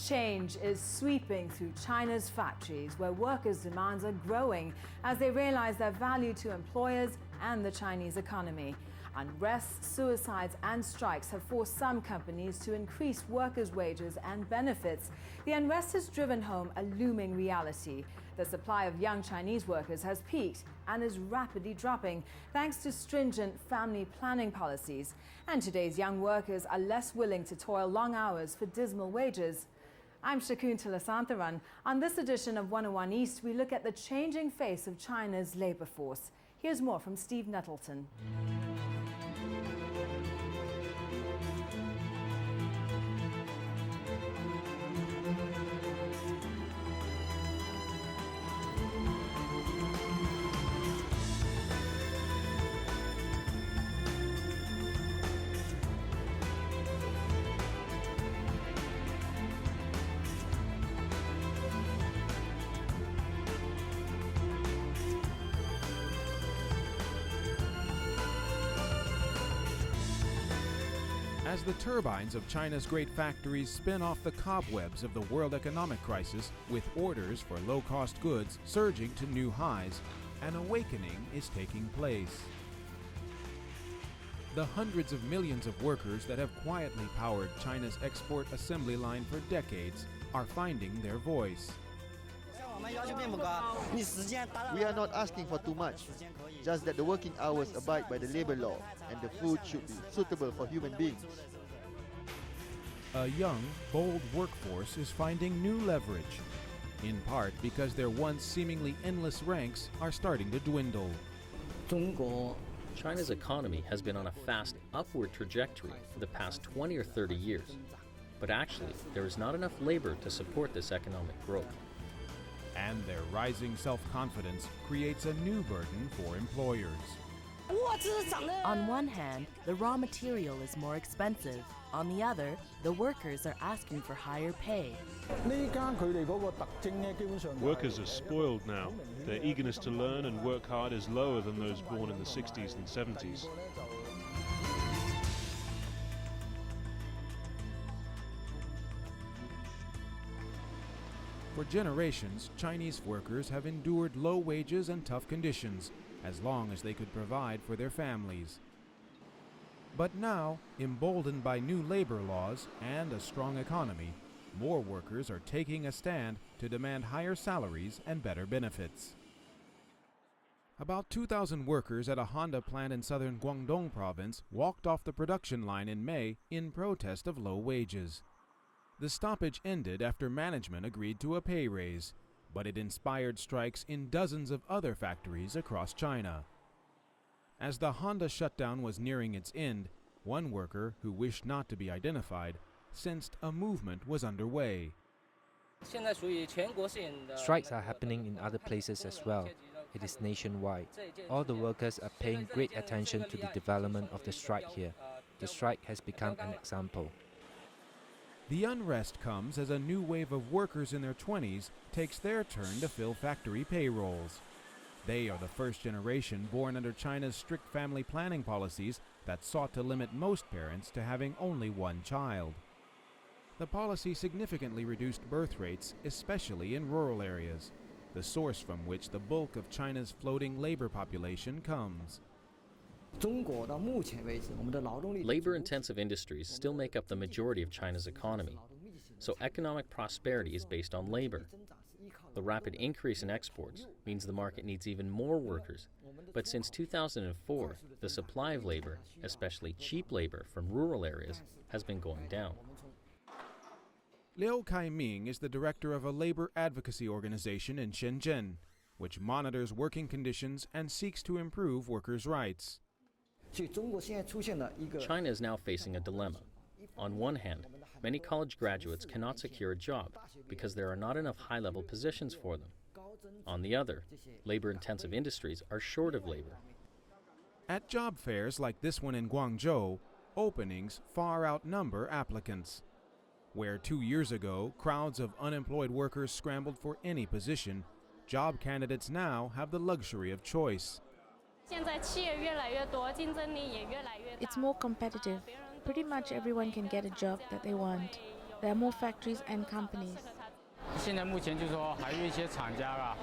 Change is sweeping through China's factories, where workers' demands are growing as they realize their value to employers and the Chinese economy. Unrest, suicides and strikes have forced some companies to increase workers' wages and benefits. The unrest has driven home a looming reality. The supply of young Chinese workers has peaked and is rapidly dropping thanks to stringent family planning policies. And today's young workers are less willing to toil long hours for dismal wages. I'm Shakuntala Santharan. On this edition of 101 East, we look at the changing face of China's labour force. Here's more from Steve Nettleton. As the turbines of China's great factories spin off the cobwebs of the world economic crisis, with orders for low-cost goods surging to new highs, an awakening is taking place. The hundreds of millions of workers that have quietly powered China's export assembly line for decades are finding their voice. We are not asking for too much, just that the working hours abide by the labor law and the food should be suitable for human beings. A young, bold workforce is finding new leverage, in part because their once seemingly endless ranks are starting to dwindle. China's economy has been on a fast upward trajectory for the past 20 or 30 years, but actually there is not enough labor to support this economic growth. And their rising self-confidence creates a new burden for employers. On one hand, the raw material is more expensive. On the other, the workers are asking for higher pay. Workers are spoiled now. Their eagerness to learn and work hard is lower than those born in the 60s and 70s. For generations, Chinese workers have endured low wages and tough conditions, as long as they could provide for their families. But now, emboldened by new labor laws and a strong economy, more workers are taking a stand to demand higher salaries and better benefits. About 2,000 workers at a Honda plant in southern Guangdong province walked off the production line in May in protest of low wages. The stoppage ended after management agreed to a pay raise, but it inspired strikes in dozens of other factories across China. As the Honda shutdown was nearing its end, one worker, who wished not to be identified, sensed a movement was underway. Strikes are happening in other places as well. It is nationwide. All the workers are paying great attention to the development of the strike here. The strike has become an example. The unrest comes as a new wave of workers in their 20s takes their turn to fill factory payrolls. They are the first generation born under China's strict family planning policies that sought to limit most parents to having only one child. The policy significantly reduced birth rates, especially in rural areas, the source from which the bulk of China's floating labor population comes. Labor-intensive industries still make up the majority of China's economy, so economic prosperity is based on labor. The rapid increase in exports means the market needs even more workers, but since 2004, the supply of labor, especially cheap labor from rural areas, has been going down. Liu Kaiming is the director of a labor advocacy organization in Shenzhen, which monitors working conditions and seeks to improve workers' rights. China is now facing a dilemma. On one hand, many college graduates cannot secure a job because there are not enough high-level positions for them. On the other, labor-intensive industries are short of labor. At job fairs like this one in Guangzhou, openings far outnumber applicants. Where 2 years ago, crowds of unemployed workers scrambled for any position, job candidates now have the luxury of choice. It's more competitive. Pretty much everyone can get a job that they want. there are more factories and companies. 现在目前就是说还有一些厂家啊，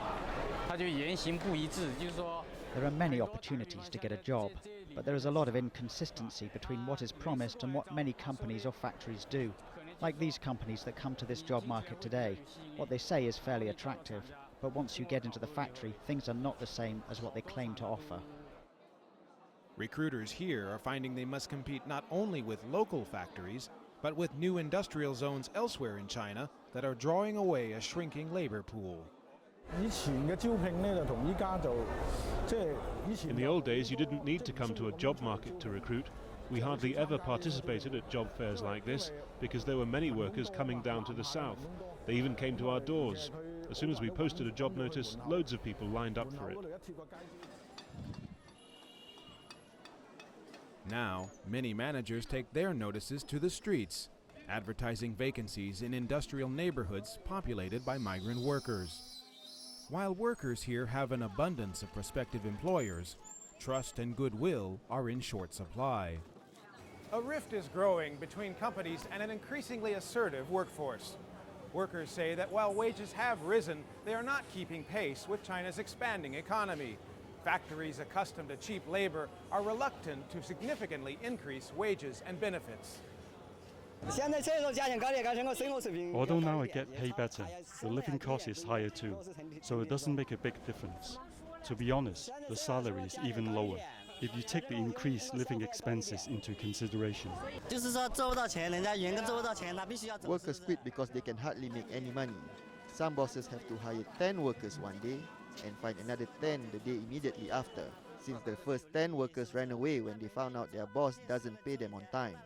他就言行不一致，就是说。 There are many opportunities to get a job, but there is a lot of inconsistency between what is promised and what many companies or factories do. Like these companies that come to this job market today, what they say is fairly attractive, but once you get into the factory, things are not the same as what they claim to offer. Recruiters here are finding they must compete not only with local factories, but with new industrial zones elsewhere in China that are drawing away a shrinking labor pool. In the old days, you didn't need to come to a job market to recruit. We hardly ever participated at job fairs like this because there were many workers coming down to the south. They even came to our doors. As soon as we posted a job notice, loads of people lined up for it. Now, many managers take their notices to the streets, advertising vacancies in industrial neighborhoods populated by migrant workers. While workers here have an abundance of prospective employers, trust and goodwill are in short supply. A rift is growing between companies and an increasingly assertive workforce. Workers say that while wages have risen, they are not keeping pace with China's expanding economy. Factories accustomed to cheap labor are reluctant to significantly increase wages and benefits. Although now I get paid better, the living cost is higher too, so it doesn't make a big difference. To be honest, the salary is even lower, if you take the increased living expenses into consideration. Workers quit because they can hardly make any money. Some bosses have to hire 10 workers one day and find another 10 the day immediately after, since the first 10 workers ran away when they found out their boss doesn't pay them on time.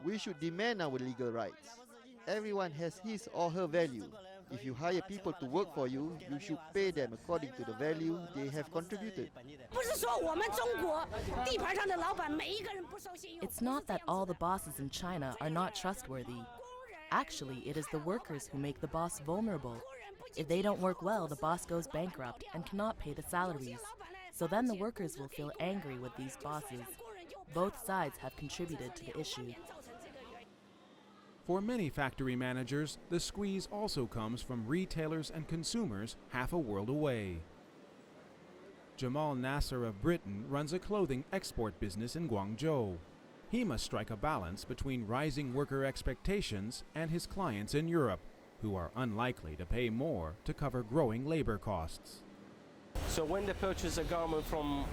We should demand our legal rights. Everyone has his or her value. If you hire people to work for you, you should pay them according to the value they have contributed. It's not that all the bosses in China are not trustworthy. Actually, it is the workers who make the boss vulnerable. If they don't work well, the boss goes bankrupt and cannot pay the salaries. So then the workers will feel angry with these bosses. Both sides have contributed to the issue. For many factory managers, the squeeze also comes from retailers and consumers half a world away. Jamal Nasser of Britain runs a clothing export business in Guangzhou. He must strike a balance between rising worker expectations and his clients in Europe, who are unlikely to pay more to cover growing labor costs. So when they purchase a garment from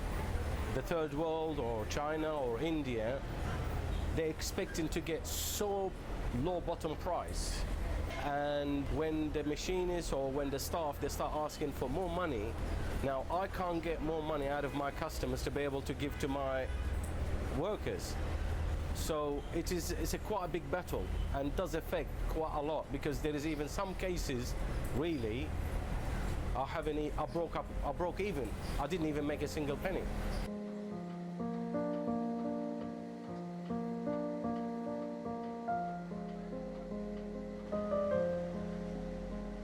the third world or China or India, they're expecting to get so low bottom price, and when the machinists or when the staff, they start asking for more money. Now I can't get more money out of my customers to be able to give to my workers, so it's quite a big battle and does affect quite a lot, because there is even some cases really I broke even. I didn't even make a single penny.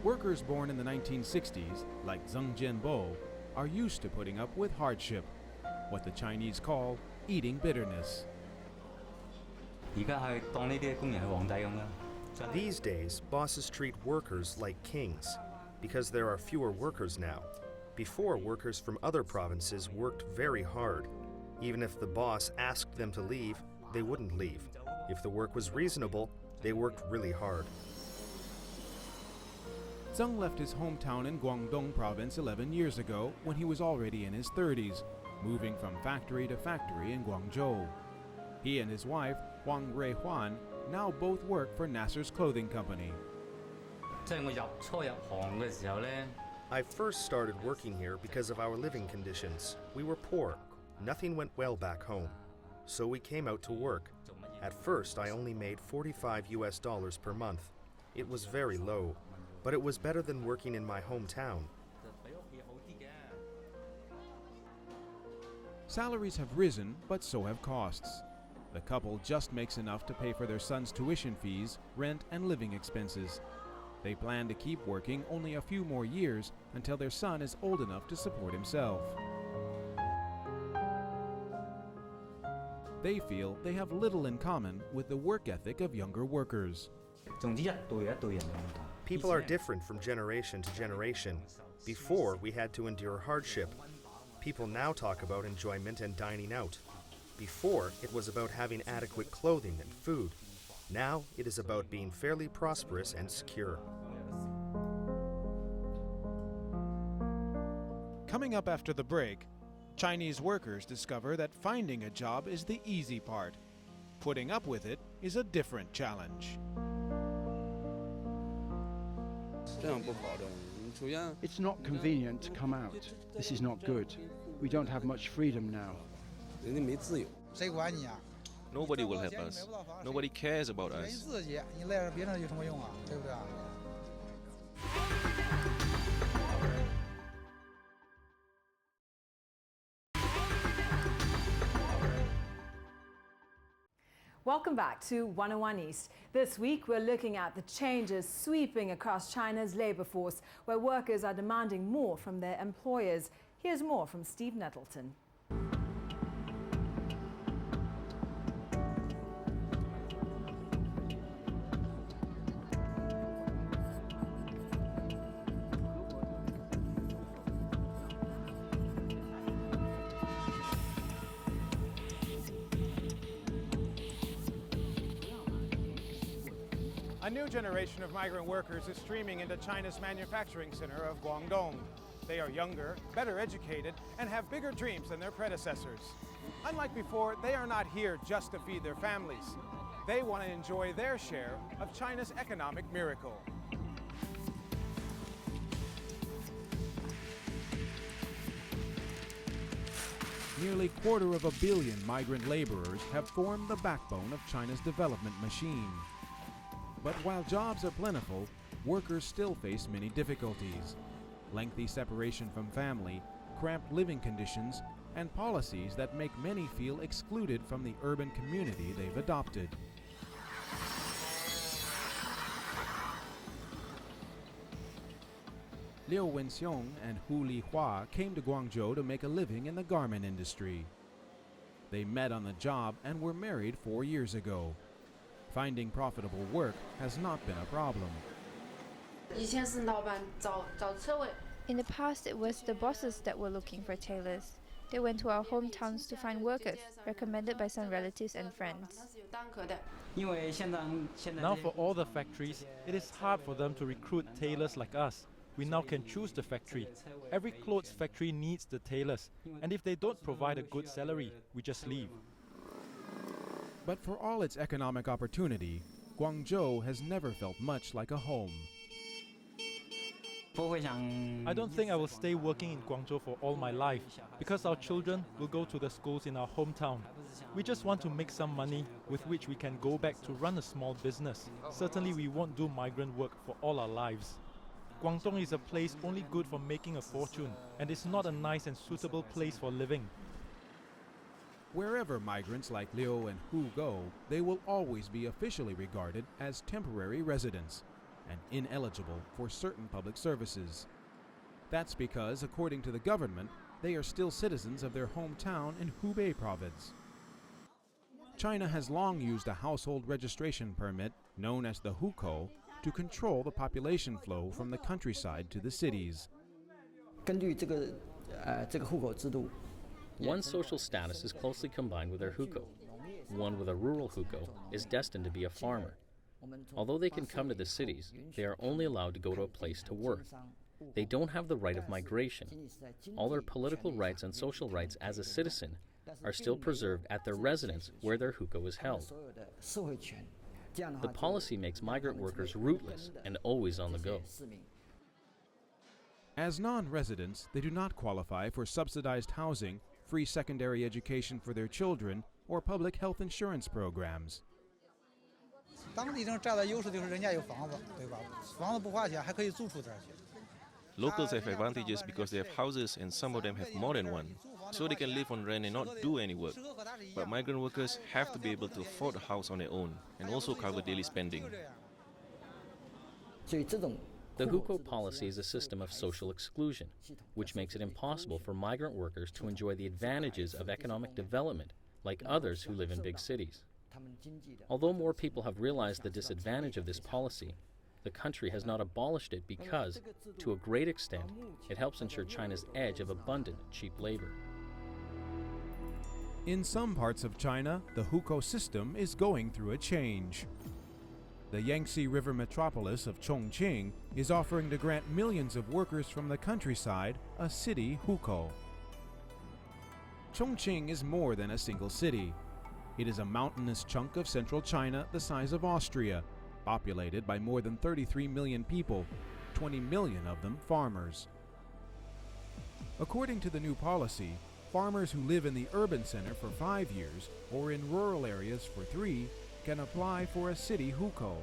Workers born in the 1960s, like Zheng Jianbo, are used to putting up with hardship, what the Chinese call eating bitterness. These days, bosses treat workers like kings, because there are fewer workers now. Before, workers from other provinces worked very hard. Even if the boss asked them to leave, they wouldn't leave. If the work was reasonable, they worked really hard. Zheng left his hometown in Guangdong province 11 years ago when he was already in his 30s, moving from factory to factory in Guangzhou. He and his wife, Wang Ruihuan, now both work for Nasser's clothing company. I first started working here because of our living conditions. We were poor. Nothing went well back home. So we came out to work. At first, I only made $45 per month. It was very low, but it was better than working in my hometown. Salaries have risen, but so have costs. The couple just makes enough to pay for their son's tuition fees, rent, and living expenses. They plan to keep working only a few more years until their son is old enough to support himself. They feel they have little in common with the work ethic of younger workers. People are different from generation to generation. Before, we had to endure hardship. People now talk about enjoyment and dining out. Before, it was about having adequate clothing and food. Now, it is about being fairly prosperous and secure. Coming up after the break, Chinese workers discover that finding a job is the easy part. Putting up with it is a different challenge. It's not convenient to come out. This is not good. We don't have much freedom now. Nobody will help us. Nobody cares about us. Welcome back to 101 East. This week we're looking at the changes sweeping across China's labor force, where workers are demanding more from their employers. Here's more from Steve Nettleton. A new generation of migrant workers is streaming into China's manufacturing center of Guangdong. They are younger, better educated, and have bigger dreams than their predecessors. Unlike before, they are not here just to feed their families. They want to enjoy their share of China's economic miracle. Nearly 250 million migrant laborers have formed the backbone of China's development machine. But while jobs are plentiful, workers still face many difficulties. Lengthy separation from family, cramped living conditions, and policies that make many feel excluded from the urban community they've adopted. Liu Wenxiong and Hu Lihua came to Guangzhou to make a living in the garment industry. They met on the job and were married 4 years ago. Finding profitable work has not been a problem. In the past, it was the bosses that were looking for tailors. They went to our hometowns to find workers, recommended by some relatives and friends. Now for all the factories, it is hard for them to recruit tailors like us. We now can choose the factory. Every clothes factory needs the tailors, and if they don't provide a good salary, we just leave. But for all its economic opportunity, Guangzhou has never felt much like a home. I don't think I will stay working in Guangzhou for all my life, because our children will go to the schools in our hometown. We just want to make some money with which we can go back to run a small business. Certainly we won't do migrant work for all our lives. Guangdong is a place only good for making a fortune, and it's not a nice and suitable place for living. Wherever migrants like Liu and Hu go, they will always be officially regarded as temporary residents and ineligible for certain public services. That's because, according to the government, they are still citizens of their hometown in Hubei province. China has long used a household registration permit, known as the hukou, to control the population flow from the countryside to the cities. One social status is closely combined with their hukou. One with a rural hukou is destined to be a farmer. Although they can come to the cities, they are only allowed to go to a place to work. They don't have the right of migration. All their political rights and social rights as a citizen are still preserved at their residence where their hukou is held. The policy makes migrant workers rootless and always on the go. As non-residents, they do not qualify for subsidized housing, free secondary education for their children, or public health insurance programs. Locals have advantages because they have houses and some of them have more than one, so they can live on rent and not do any work. But migrant workers have to be able to afford a house on their own and also cover daily spending. The hukou policy is a system of social exclusion, which makes it impossible for migrant workers to enjoy the advantages of economic development like others who live in big cities. Although more people have realized the disadvantage of this policy, the country has not abolished it because, to a great extent, it helps ensure China's edge of abundant, cheap labor. In some parts of China, the hukou system is going through a change. The Yangtze River metropolis of Chongqing is offering to grant millions of workers from the countryside a city hukou. Chongqing is more than a single city. It is a mountainous chunk of central China the size of Austria, populated by more than 33 million people, 20 million of them farmers. According to the new policy, farmers who live in the urban center for 5 years or in rural areas for 3 can apply for a city hukou.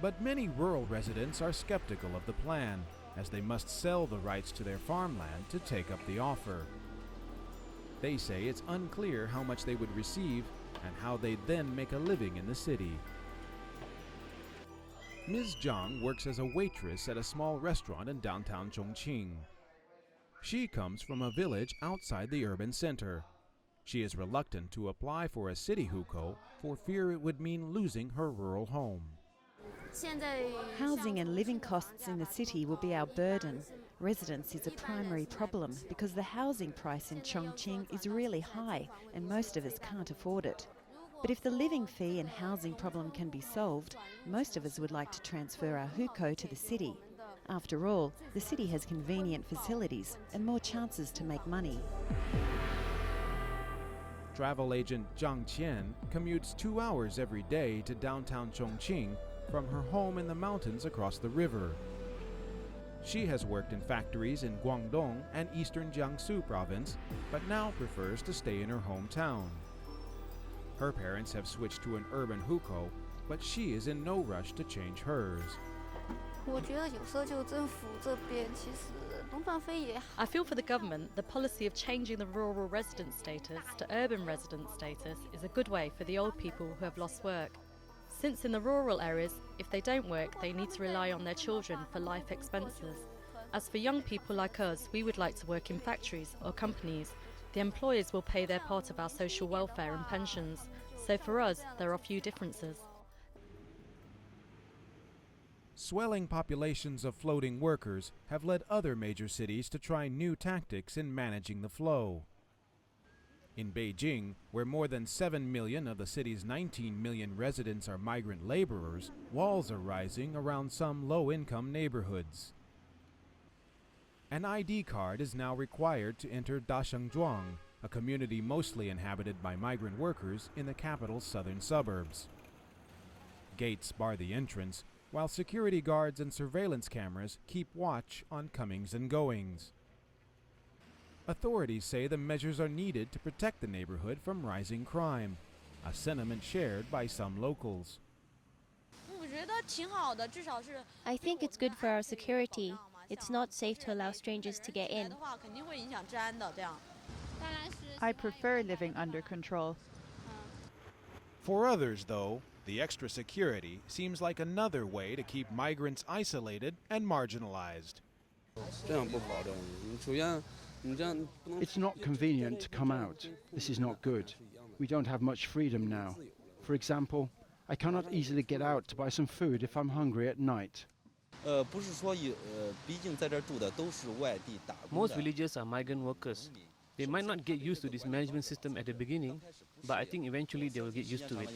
But many rural residents are skeptical of the plan, as they must sell the rights to their farmland to take up the offer. They say it's unclear how much they would receive and how they'd then make a living in the city. Ms. Zhang works as a waitress at a small restaurant in downtown Chongqing. She comes from a village outside the urban center. She is reluctant to apply for a city hukou for fear it would mean losing her rural home. Housing and living costs in the city will be our burden. Residence is a primary problem because the housing price in Chongqing is really high and most of us can't afford it. But if the living fee and housing problem can be solved, most of us would like to transfer our hukou to the city. After all, the city has convenient facilities and more chances to make money. Travel agent Zhang Qian commutes 2 hours every day to downtown Chongqing from her home in the mountains across the river. She has worked in factories in Guangdong and eastern Jiangsu province, but now prefers to stay in her hometown. Her parents have switched to an urban hukou, but she is in no rush to change hers. I feel for the government, the policy of changing the rural resident status to urban resident status is a good way for the old people who have lost work. Since in the rural areas, if they don't work, they need to rely on their children for life expenses. As for young people like us, we would like to work in factories or companies. The employers will pay their part of our social welfare and pensions. So for us, there are few differences. Swelling populations of floating workers have led other major cities to try new tactics in managing the flow. In Beijing, where more than 7 million of the city's 19 million residents are migrant laborers, walls are rising around some low-income neighborhoods. An ID card is now required to enter Dashengzhuang, a community mostly inhabited by migrant workers in the capital's southern suburbs. Gates bar the entrance, while security guards and surveillance cameras keep watch on comings and goings. Authorities say the measures are needed to protect the neighborhood from rising crime, a sentiment shared by some locals. I think it's good for our security. It's not safe to allow strangers to get in. I prefer living under control. For others, though, the extra security seems like another way to keep migrants isolated and marginalized. It's not convenient to come out. This is not good. We don't have much freedom now. For example, I cannot easily get out to buy some food if I'm hungry at night. Most villagers are migrant workers. They might not get used to this management system at the beginning, but I think eventually they will get used to it.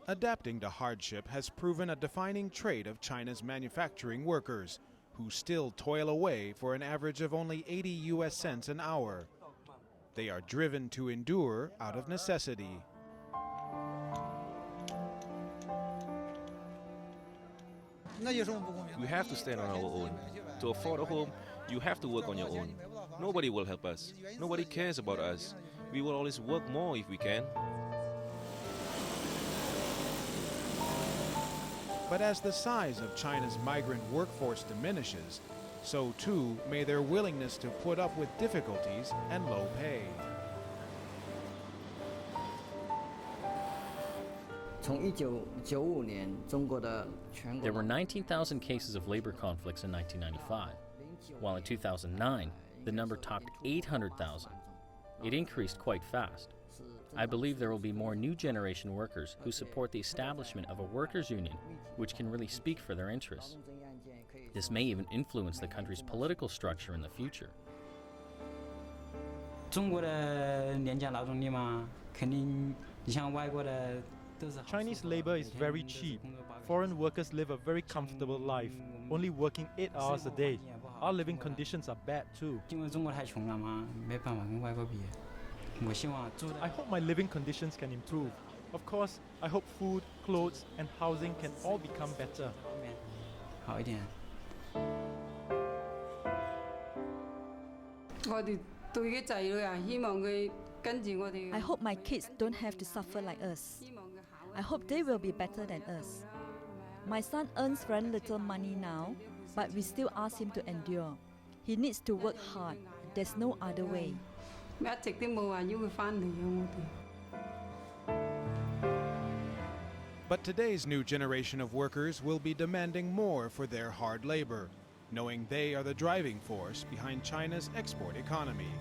Adapting to hardship has proven a defining trait of China's manufacturing workers, who still toil away for an average of only 80 US cents an hour. They are driven to endure out of necessity. We have to stand on our own. To afford a home, you have to work on your own. Nobody will help us. Nobody cares about us. We will always work more if we can. But as the size of China's migrant workforce diminishes, so too may their willingness to put up with difficulties and low pay. There were 19,000 cases of labor conflicts in 1995, while in 2009, the number topped 800,000. It increased quite fast. I believe there will be more new generation workers who support the establishment of a workers' union, which can really speak for their interests. This may even influence the country's political structure in the future. Chinese labor is very cheap. Foreign workers live a very comfortable life, only working 8 hours a day. Our living conditions are bad too. I hope my living conditions can improve. Of course, I hope food, clothes, and housing can all become better. I hope my kids don't have to suffer like us. I hope they will be better than us. My son earns very little money now, but we still ask him to endure. He needs to work hard. There's no other way. But today's new generation of workers will be demanding more for their hard labor, knowing they are the driving force behind China's export economy.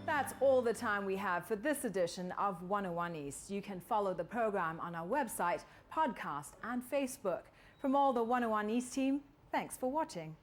That's all the time we have for this edition of 101 East. You can follow the program on our website, podcast, and Facebook. From all the 101 East team, thanks for watching.